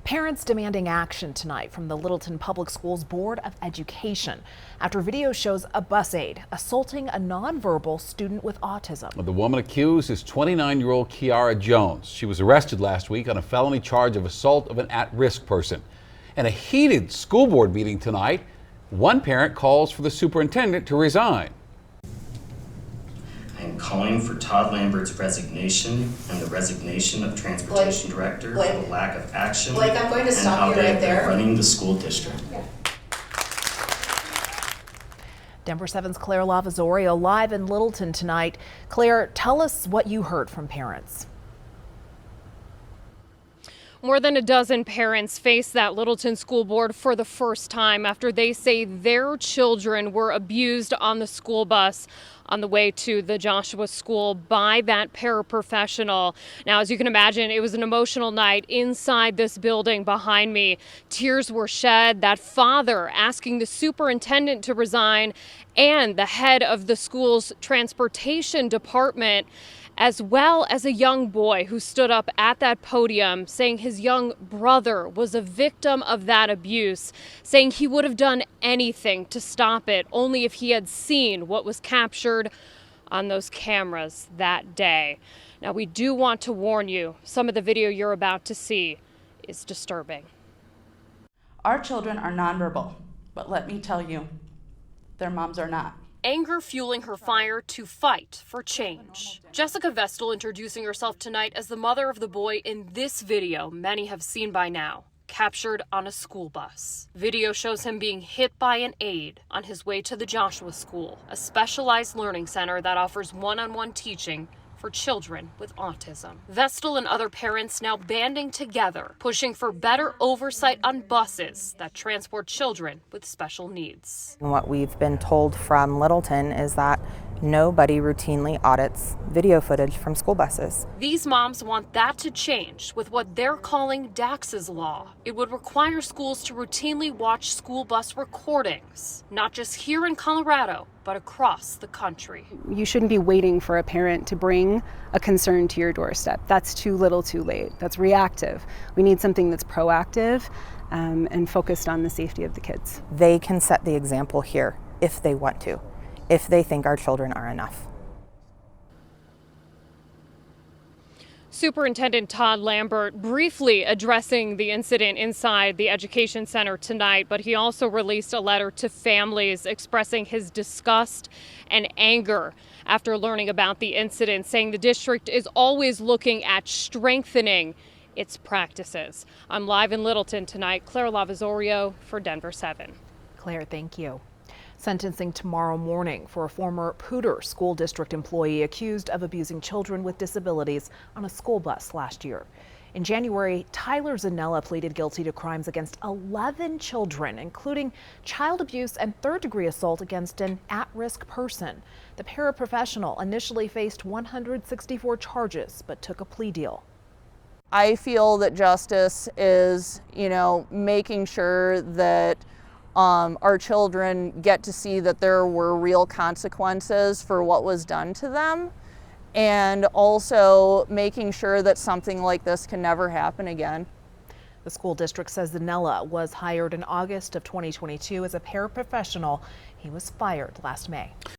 Parents demanding action tonight from the Littleton Public Schools Board of Education after video shows a bus aide assaulting a nonverbal student with autism. The woman accused is 29-year-old Kiara Jones. She was arrested last week on a felony charge of assault of an at-risk person. In a heated school board meeting tonight, one parent calls for the superintendent to resign. I am calling for Todd Lambert's resignation and the resignation of Transportation Director for the lack of action I'm going to stop you right there. Running the school district. Yeah. Denver 7's Claire Lavazorio live in Littleton tonight. Claire, tell us what you heard from parents. More than a dozen parents face that Littleton school board for the first time after they say their children were abused on the school bus on the way to the Joshua school by that paraprofessional. Now, as you can imagine, it was an emotional night inside this building behind me. Tears were shed, that father asking the superintendent to resign and the head of the school's transportation department, as well as a young boy who stood up at that podium saying his young brother was a victim of that abuse, saying he would have done anything to stop it, only if he had seen what was captured on those cameras that day. Now, we do want to warn you, some of the video you're about to see is disturbing. Our children are nonverbal, but let me tell you, their moms are not. Anger fueling her fire to fight for change. Jessica Vestal introducing herself tonight as the mother of the boy in this video many have seen by now, captured on a school bus. Video shows him being hit by an aide on his way to the Joshua School, a specialized learning center that offers one-on-one teaching for children with autism. Vestal and other parents now banding together, pushing for better oversight on buses that transport children with special needs. What we've been told from Littleton is that nobody routinely audits video footage from school buses. These moms want that to change with what they're calling Dax's Law. It would require schools to routinely watch school bus recordings, not just here in Colorado, but across the country. You shouldn't be waiting for a parent to bring a concern to your doorstep. That's too little too late. That's reactive. We need something that's proactive and focused on the safety of the kids. They can set the example here if they want to, if they think our children are enough. Superintendent Todd Lambert briefly addressing the incident inside the education center tonight, but he also released a letter to families expressing his disgust and anger after learning about the incident, saying the district is always looking at strengthening its practices. I'm live in Littleton tonight. Claire Lavazorio for Denver 7. Claire, thank you. Sentencing tomorrow morning for a former Poudre School District employee accused of abusing children with disabilities on a school bus last year. In January, Tyler Zanella pleaded guilty to crimes against 11 children, including child abuse and third-degree assault against an at-risk person. The paraprofessional initially faced 164 charges, but took a plea deal. I feel that justice is, making sure that our children get to see that there were real consequences for what was done to them, and also making sure that something like this can never happen again. The school district says Zanella was hired in August of 2022 as a paraprofessional. He was fired last May.